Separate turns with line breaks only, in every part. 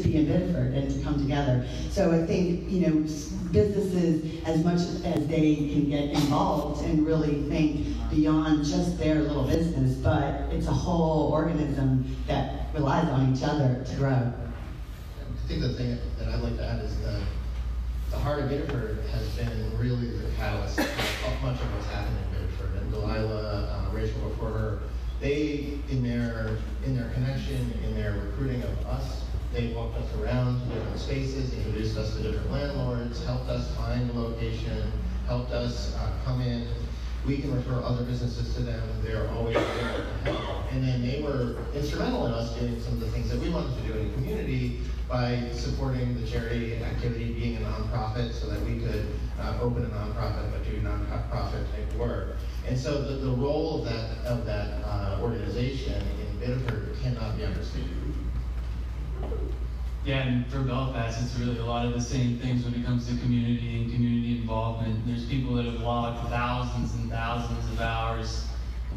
be in Bedford and to come together. So I think, businesses, as much as they can get involved and really think beyond just their little business, but it's a whole organism that relies on each other to grow.
I think the thing that I'd like to add is that the heart of Biddeford has been really the catalyst of much of what's happened in Biddeford. And Delilah, Rachel before her, they, in their connection, in their recruiting of us, they walked us around to different spaces, introduced us to different landlords, helped us find the location, helped us come in. We can refer other businesses to them. They're always there to help. And then they were instrumental in us doing some of the things that we wanted to do in the community by supporting the charity activity, being a nonprofit, so that we could open a nonprofit but do nonprofit type work. And so the role of that organization in Biddeford cannot be understated.
Yeah, and for Belfast, it's really a lot of the same things when it comes to community and community involvement. There's people that have logged thousands and thousands of hours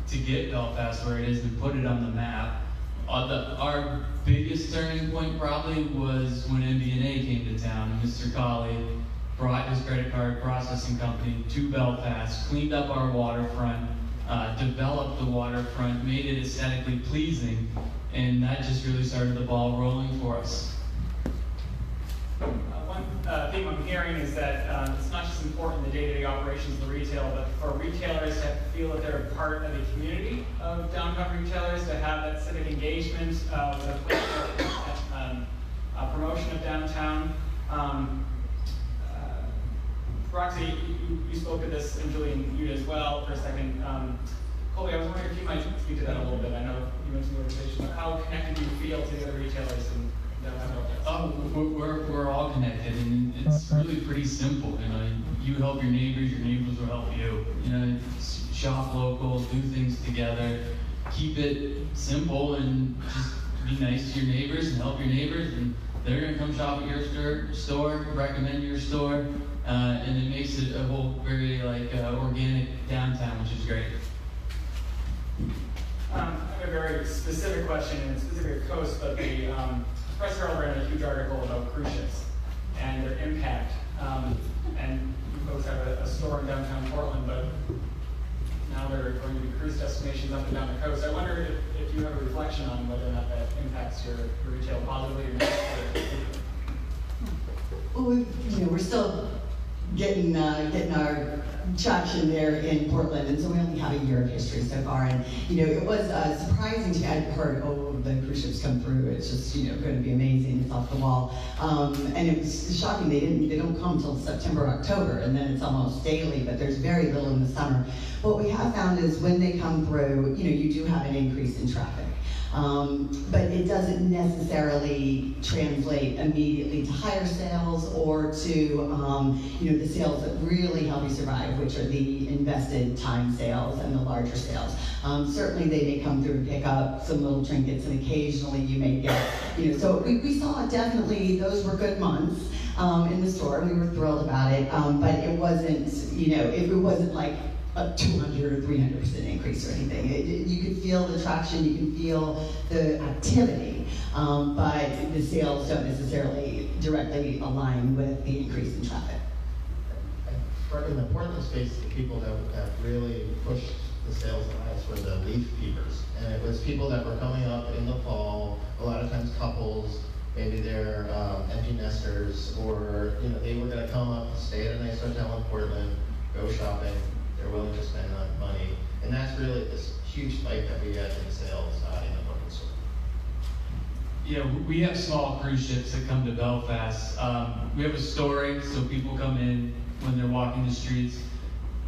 to get Belfast where it is and put it on the map. Our biggest turning point probably was when MBNA came to town, and Mr. Colley brought his credit card processing company to Belfast, cleaned up our waterfront, developed the waterfront, made it aesthetically pleasing, and that just really started the ball rolling for us.
One theme I'm hearing is that it's not just important in the day-to-day operations of the retail, but for retailers to feel that they're a part of a community of downtown retailers, to have that civic engagement with a place promotion of downtown. Roxi, you spoke of this, and Julian, you as well, for a second. Colby, I was wondering if you might speak to that a little bit. I know you mentioned the organization, but how connected do you feel to the other retailers in downtown Belfast?
We're all connected, and it's really pretty simple. You help your neighbors will help you. Shop local, do things together, keep it simple, and just be nice to your neighbors and help your neighbors, and they're gonna come shop at your store, recommend your store, and it makes it a whole very organic downtown, which is great.
I have a very specific question, and it's specific to Coast, but the Press Herald ran a huge article about cruise ships and their impact. And you folks have a store in downtown Portland, but now there are going to be cruise destinations up and down the coast. I wonder if you have a reflection on whether or not that impacts your retail positively or negatively.
Well, we're still getting our traction there in Portland, and so we only have a year of history so far. And it was surprising to me. I'd heard, the cruise ships come through. It's just going to be amazing. It's off the wall, and it was shocking. They don't come until September, October, and then it's almost daily. But there's very little in the summer. What we have found is when they come through, you do have an increase in traffic. But it doesn't necessarily translate immediately to higher sales or to the sales that really help you survive, which are the invested time sales and the larger sales. Certainly they may come through and pick up some little trinkets, and occasionally you may get, so we saw definitely those were good months in the store. We were thrilled about it, but it wasn't, it wasn't like a 200 or 300% increase or anything. You could feel the traction, you can feel the activity, but the sales don't necessarily directly align with the increase in traffic.
In the Portland space, the people that really pushed the sales the highest were the leaf peepers. And it was people that were coming up in the fall, a lot of times couples, maybe they're empty nesters, or they were going to come up, stay at a nice hotel in Portland, go shopping. They're willing to spend money, and that's really this huge spike that we get in sales in the Portland store.
Yeah, we have small cruise ships that come to Belfast. We have a story, so people come in when they're walking the streets.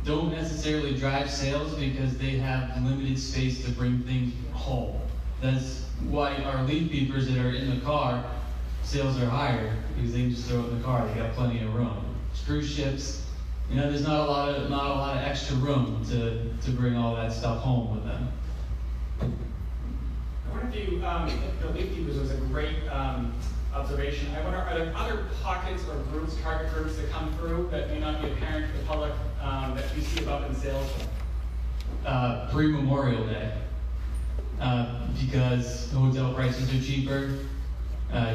Don't necessarily drive sales because they have limited space to bring things home. That's why our leaf peepers that are in the car, sales are higher because they can just throw it in the car. They got plenty of room. Cruise ships, there's not a lot of extra room to bring all that stuff home with them.
I wonder if the leaf peepers was a great observation. I wonder, are there other pockets or groups, target groups that come through that may not be apparent to the public that you see above in sales?
Pre-Memorial Day, because the hotel prices are cheaper.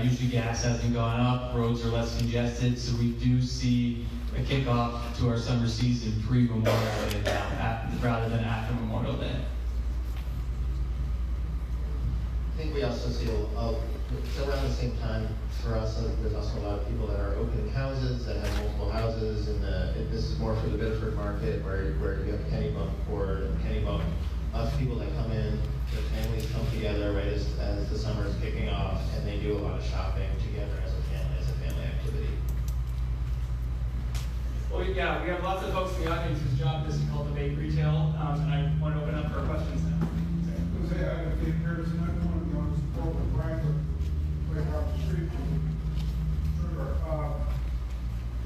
Usually gas hasn't gone up, roads are less congested, so we do see a kickoff to our summer season pre-Memorial Day now, rather than after Memorial Day.
I think we also see so around the same time for us, there's also a lot of people that are opening houses that have multiple houses, and this is more for the Biddeford market where you have Kennybunk Court and Kennybunk. Lots of people that come in, their families come together right as the summer is kicking off, and they do a lot of shopping together as a family activity.
Well, yeah, we have lots of folks in the audience whose job is to cultivate retail, and I want to open up for questions now.
There's another one of those Colby Horne right across the street from Sugar.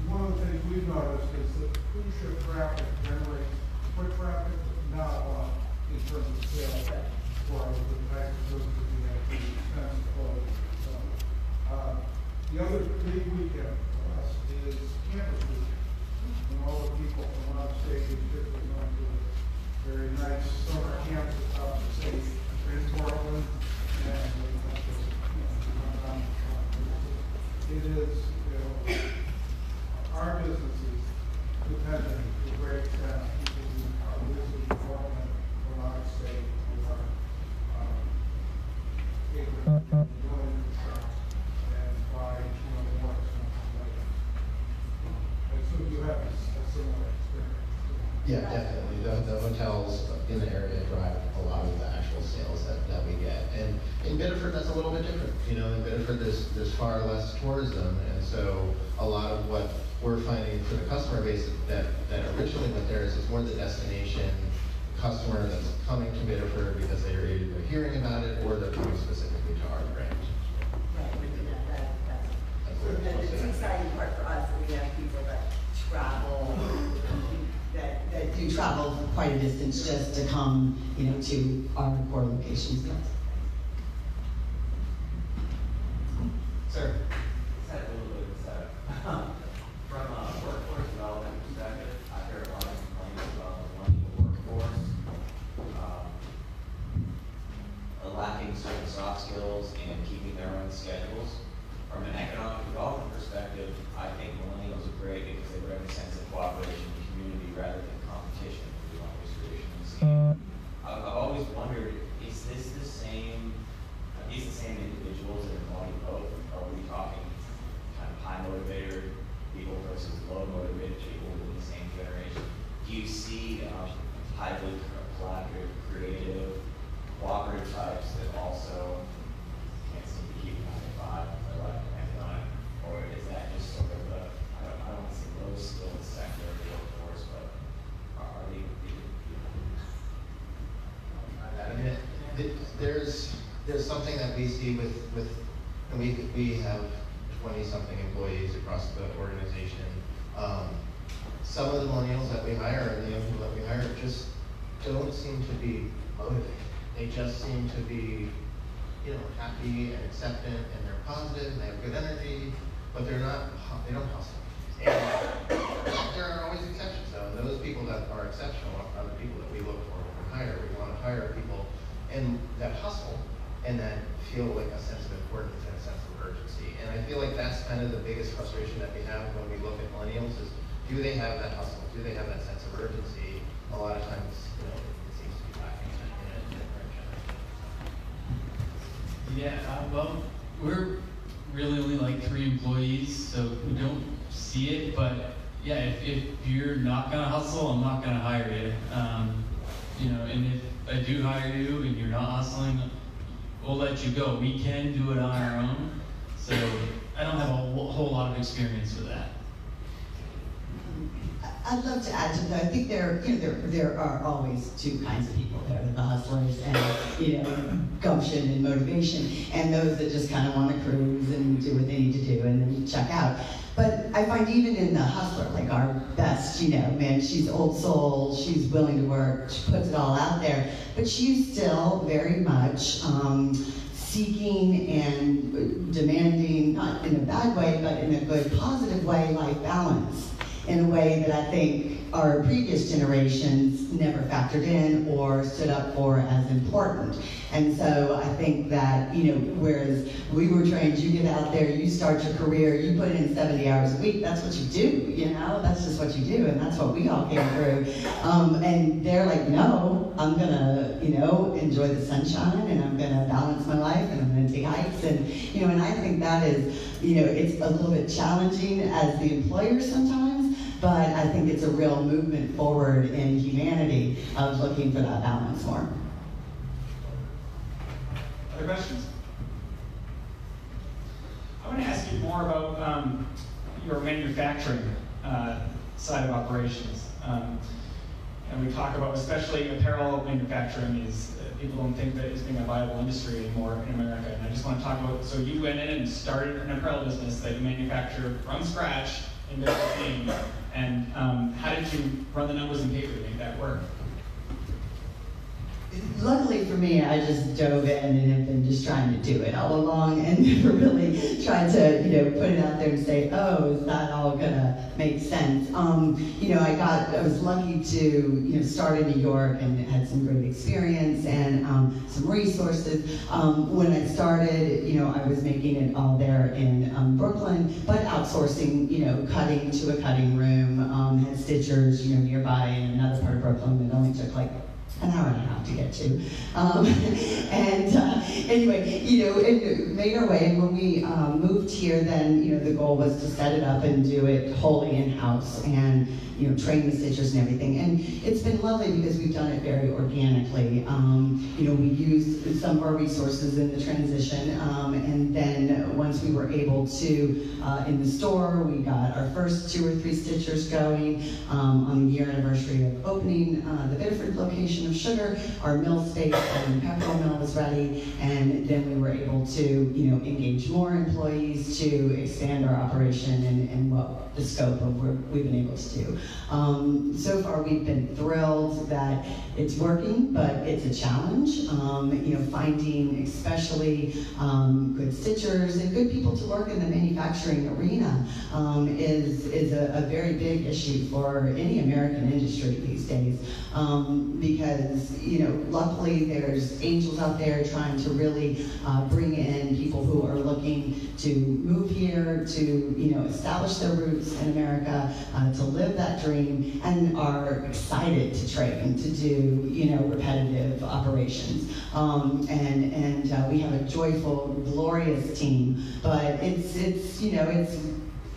One of the things we've noticed is that cruise ship traffic generates foot traffic, but not a lot in terms of sales. For the type of services we have, the expensive clothes. The other big weekend for us is Campus Week. And all the people from out of state who typically going to a very nice summer camps out of the state in Portland, and it is, our business is dependent to a great extent on people who are visiting Portland from out of state who are able to go into the shops and buy more expensive items. And so you have a similar experience.
Yeah, definitely. The hotels in the area drive a lot of the actual sales that we get. And in Biddeford, that's a little bit different. In Biddeford, there's far less tourism, and so a lot of what we're finding for the customer base that originally went there is more the destination customer that's coming to Biddeford because they're either hearing about it or they're coming specifically to our brand.
That's the exciting part for us, that we have people that travel, that do travel quite a distance just to come, to our core locations.
Sir.
Had a little bit of a setup. From a workforce development perspective, I hear a lot of complaints about the millennial workforce, lacking certain soft skills and keeping their own schedules. From an economic development perspective, I think millennials are great because they bring a sense of cooperation and community rather than competition, as we've always traditionally seen. I've always wondered, is this the same? Are these the same individuals that are embody both? Are we talking kind of high motivator people versus low motivated people within the same generation? Do you see highly collaborative, creative, cooperative types that also can't seem to keep 9 to 5 if they're like depending on it? Or is that just sort of the, I don't want to say low skilled sector of the workforce, but are they?
I mean, there's something that we see with and we have 20-something employees across the organization. Some of the millennials that we hire and the young people that we hire just don't seem to be motivated. They just seem to be, happy and acceptant, and they're positive, and they have good energy, but they don't hustle. And there are always exceptions, though, and those people that are exceptional are the people that we look for when we hire. We want to hire people and that hustle and that feel like a sense of importance and a sense of urgency. And I feel like that's kind of the biggest frustration that we have when we look at millennials is, do they have that hustle? Do they have that sense of urgency? A lot of times, it seems to be lacking in a different generation.
Yeah, well, we're really only like 3 employees, so we don't see it, but yeah, if you're not gonna hustle, I'm not gonna hire you. And if I do hire you and you're not hustling, we'll let you go. We can do it on our own, so I don't have a whole lot of experience with that.
I'd love to add to that. I think there are always 2 kinds of people. There are the hustlers and gumption and motivation, and those that just kind of want to cruise and do what they need to do and then check out. But I find even in the hustler, like our best, man, she's old soul, she's willing to work, she puts it all out there, but she's still very much seeking and demanding, not in a bad way, but in a good, positive way, life balance. in a way that I think our previous generations never factored in or stood up for as important. And so I think that, whereas we were trained, you get out there, you start your career, you put in 70 hours a week, that's what you do, that's just what you do, and that's what we all came through. And they're like, no, I'm gonna, enjoy the sunshine, and I'm gonna balance my life, and I'm gonna take hikes, and, and I think that is, it's a little bit challenging as the employer sometimes, but I think it's a real movement forward in humanity of looking for that balance more.
Other questions? I want to ask you more about your manufacturing side of operations. And we talk about, especially apparel manufacturing, people don't think that it's being a viable industry anymore in America. And I just want to talk about, so you went in and started an apparel business that you manufacture from scratch in Maine. And how did you run the numbers and paper to make that work?
Luckily for me, I just dove in and have been just trying to do it all along and never really tried to, put it out there and say, oh, is that all gonna make sense? I was lucky to, start in New York and had some great experience and some resources. When I started, I was making it all there in Brooklyn, but outsourcing, cutting to a cutting room, had stitchers, nearby in another part of Brooklyn that only took like an hour and a half to get to. Anyway, and made our way. And when we moved here, then, the goal was to set it up and do it wholly in-house and, train the stitchers and everything. And it's been lovely because we've done it very organically. We used some of our resources in the transition. And then once we were able to, in the store, we got our first 2 or 3 stitchers going on the year anniversary of opening the Biddeford location of Sugar. Our mill space and peppermill mill was ready, and then we were able to, engage more employees to expand our operation and what the scope of what we've been able to do. So far, we've been thrilled that it's working, but it's a challenge. Finding especially good stitchers and good people to work in the manufacturing arena is a very big issue for any American industry these days. Because, luckily there's angels out there trying to really bring in people who are looking to move here, to, establish their roots in America, to live that dream, and are excited to train, to do, repetitive operations. And we have a joyful, glorious team, but it's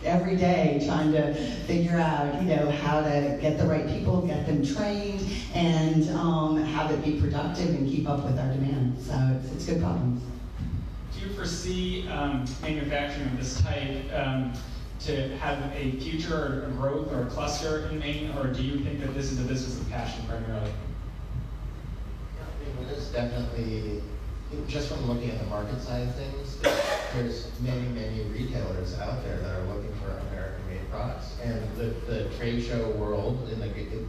every day trying to figure out, how to get the right people, get them trained, and have it be productive and keep up with our demand. So it's good problems.
Do you foresee manufacturing of this type to have a future or a growth or a cluster in Maine, or do you think that this is a business of passion primarily?
It's definitely, just from looking at the market side of things, there's many retailers out there that are looking for American-made products. And the trade show world, in the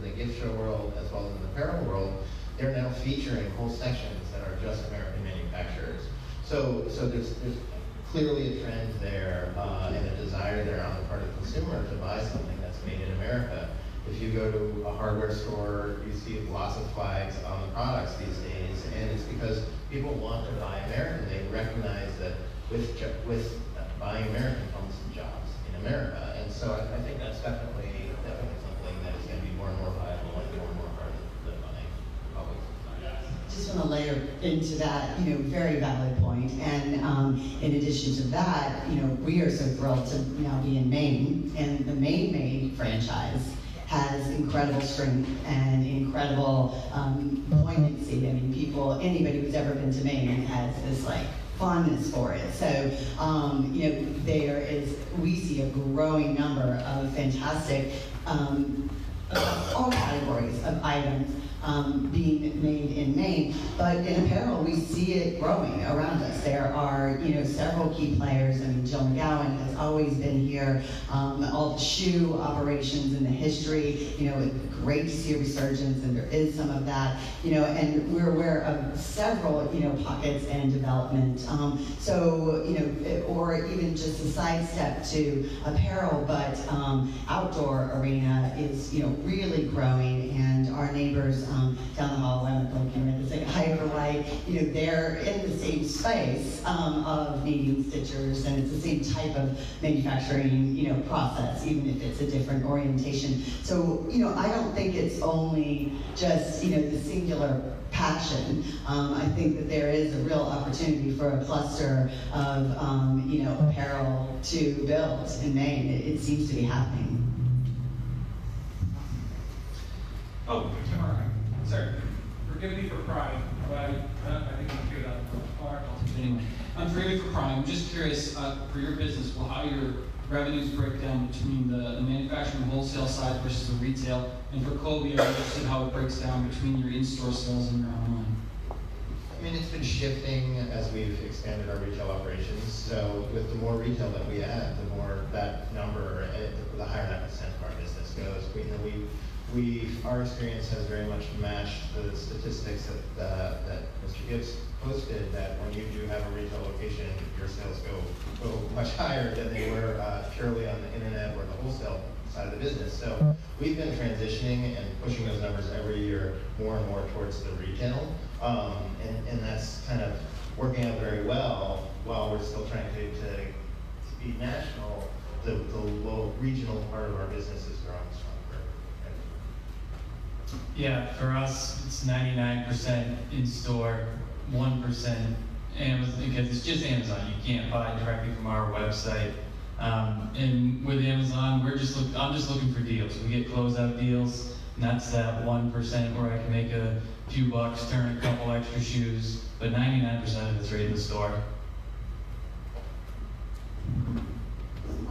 gift show world, as well as in the apparel world, they're now featuring whole sections that are just American manufacturers. So there's clearly a trend there and a desire there on the part of the consumer to buy something that's made in America. If you go to a hardware store, you see lots of flags on the products these days, and it's because people want to buy American. They recognize that with buying American comes jobs in America, and so I think that's definitely something that is going to be more and more viable and more and more part of the buying public.
Just want to layer into that, very valid point. And in addition to that, we are so thrilled to now be in Maine, and the Maine Made franchise has incredible strength and incredible poignancy. I mean, anybody who's ever been to Maine has this fondness for it. So, we see a growing number of fantastic, all categories of items being made in Maine, but in apparel we see it growing around us. There are several key players. I mean, Jill McGowan has always been here. All the shoe operations and the history, with great to see a resurgence, and there is some of that, and we're aware of several, pockets and development. So, or even just a sidestep to apparel, but outdoor arena is, really growing, and our neighbors down the hall, I'm looking at the Hyperlight, they're in the same space of needing stitchers, and it's the same type of manufacturing, process, even if it's a different orientation. So, I don't think it's only just, the singular passion. I think that there is a real opportunity for a cluster of, apparel to build in Maine. It seems to be happening.
Oh, tomorrow. Sorry. Forgive me for crying, but I think I'm good on anyway. Forgive me for crying. I'm just curious for your business, how your revenues break down between the manufacturing wholesale side versus the retail, and for Colby, I'm interested how it breaks down between your in-store sales and your online.
I mean, it's been shifting as we've expanded our retail operations. So with the more retail that we add, the more that number, the higher that percent of our business goes. Our experience has very much matched the statistics that Mr. Gibbs posted, that when you do have a retail location, your sales go much higher than they were purely on the internet or the wholesale side of the business. So we've been transitioning and pushing those numbers every year more and more towards the retail, and that's kind of working out very well while we're still trying to be national. The low regional part of our business is growing stronger.
Yeah, for us, it's 99% in-store, 1% Amazon, because it's just Amazon. You can't buy directly from our website. And with Amazon, I'm just looking for deals. We get closeout deals, and that's that 1% where I can make a few bucks, turn a couple extra shoes, but 99% of it's right in the store.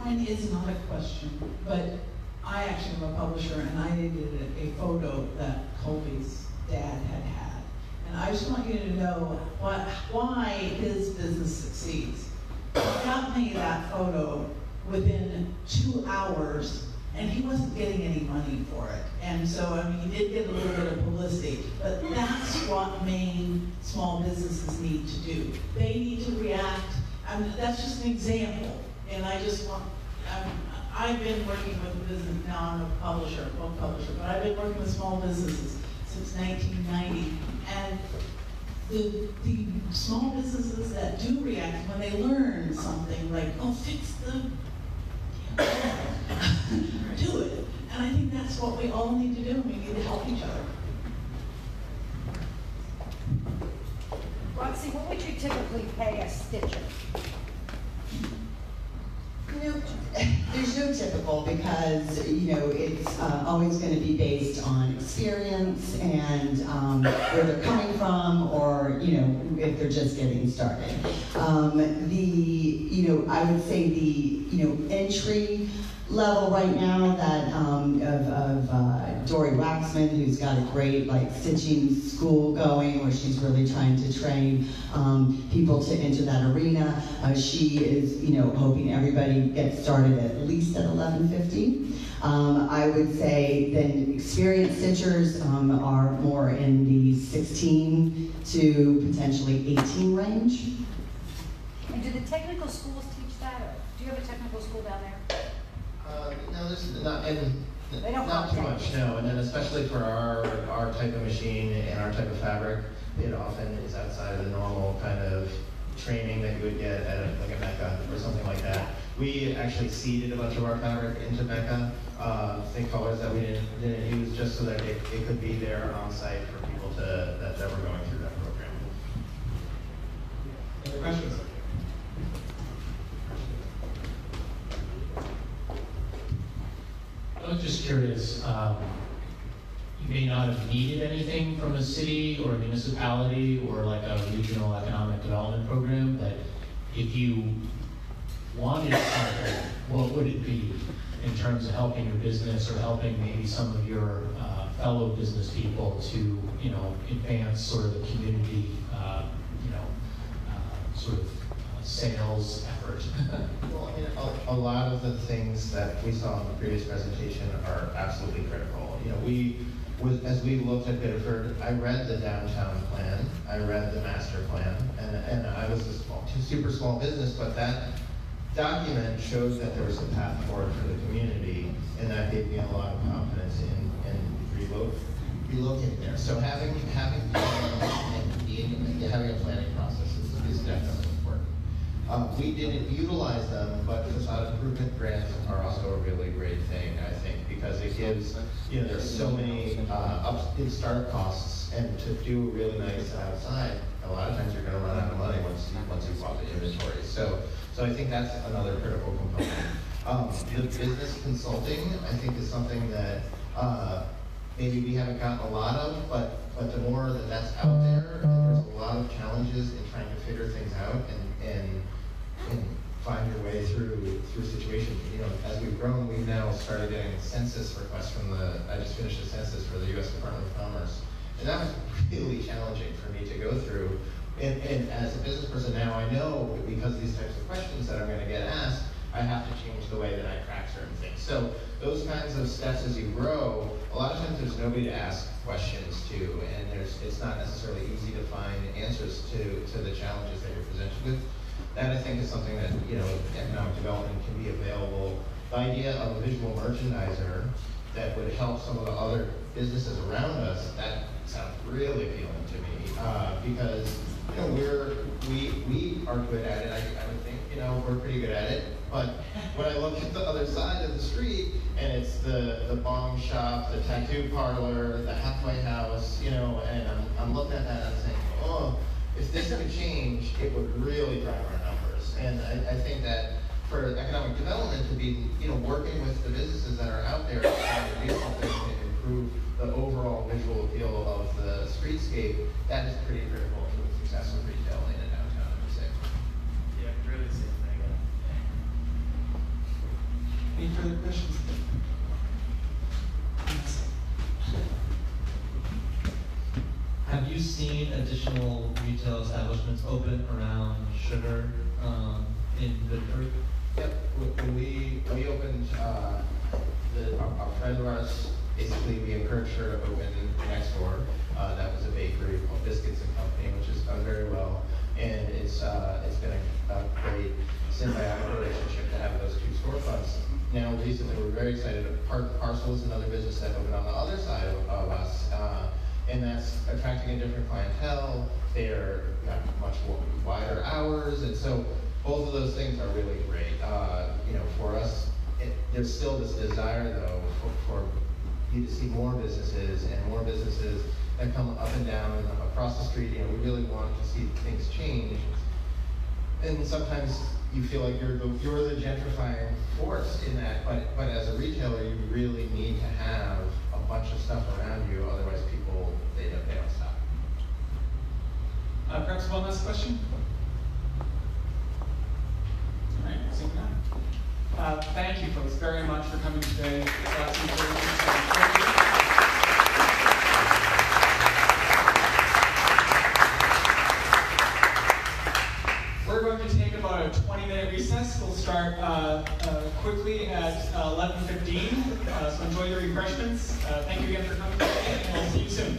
Mine is not a question, but I actually am a publisher, and I did a photo that Colby's dad had. And I just want you to know why his business succeeds. He got me that photo within 2 hours, and he wasn't getting any money for it. And so, I mean, he did get a little bit of publicity, but that's what Maine small businesses need to do. They need to react. I mean, that's just an example. And I just want, I've been working with a business, now I'm a publisher, book publisher, but I've been working with small businesses since 1990. And the small businesses that do react, when they learn something like, oh, fix the, do it. And I think that's what we all need to do. We need to help each other.
Roxi, what would you typically pay a stitcher?
There's no typical, because it's always going to be based on experience and where they're coming from, or if they're just getting started. I would say the entry level right now that of Dory Waxman, who's got a great stitching school going, where she's really trying to train people to enter that arena. She is hoping everybody gets started at least at $11.50. I would say then experienced stitchers are more in the 16 to potentially 18 range.
And do the technical schools teach that? Or do you have a technical school down there?
No, there's not, and
they don't
not too much, no. And then especially for our type of machine and our type of fabric, it often is outside of the normal kind of training that you would get at a Mecca or something like that. We actually seeded a bunch of our fabric into Mecca, think colors that we didn't use, just so that it could be there on site for people that were going through that program.
Any other questions?
I was just curious, you may not have needed anything from a city or a municipality or like a regional economic development program, but if you wanted something, what would it be in terms of helping your business or helping maybe some of your fellow business people to, advance sort of the community, sort of sales effort?
Well, I mean, a lot of the things that we saw in the previous presentation are absolutely critical. You know, as we looked at Biddeford, I read the downtown plan, I read the master plan, and I was a super small business, but that document shows that there was a path forward for the community, and that gave me a lot of confidence in relocating there. So having a planning process is definitely important. We didn't utilize them, but facade improvement grants are also a really great thing, I think, because it gives, you know, there's so many in startup costs, and to do a really nice outside, a lot of times you're going to run out of money once you've bought the inventory. So I think that's another critical component. The business consulting, I think, is something that maybe we haven't gotten a lot of, but the more that's out there, there's a lot of challenges in trying to figure things out and find your way through situations. You know, as we've grown, we've now started getting census requests from I just finished a census for the U.S. Department of Commerce, and that was really challenging for me to go through. And as a business person now, I know that because of these types of questions that I'm going to get asked, I have to change the way that I track certain things. So those kinds of steps as you grow, a lot of times there's nobody to ask questions to, and it's not necessarily easy to find answers to the challenges that you're presented with. That, I think, is something that, you know, economic development can be available. The idea of a visual merchandiser that would help some of the other businesses around us, that sounds really appealing to me, because, you know, we are good at it. I would think, you know, we're pretty good at it. But when I look at the other side of the street, and it's the bong shop, the tattoo parlor, the halfway house, you know, and I'm looking at that and I'm saying, oh, if this could change, it would really drive our numbers. And I think that for economic development to be, you know, working with the businesses that are out there to try to do something to improve the overall visual appeal of the streetscape, that is pretty critical to the success of retail in a downtown, I would say.
Yeah, really the same thing.
Any further questions?
Have you seen additional retail establishments open around Sugar in Biddeford?
Yep. When we opened, our friend of ours, basically we encouraged her to open next door. That was a bakery called Biscuits and Company, which has done very well, and it's been a great symbiotic relationship to have those two storefronts. Now, recently we're very excited. Parcel is another business that opened on the other side of us. And that's attracting a different clientele. They're got much wider hours, and so both of those things are really great. You know, for us, there's still this desire, though, for you to see more businesses that come up and down and across the street. You know, we really want to see things change. And sometimes you feel like you're the gentrifying force in that, but as a retailer, you really need to have a bunch of stuff around you, otherwise people, they don't stop.
Perhaps one last question? All right, same time. Thank you folks very much for coming today. We're going to take about a 20-minute recess. We'll start quickly at 11:15. So enjoy your refreshments. Thank you again for coming today, and we'll see you soon.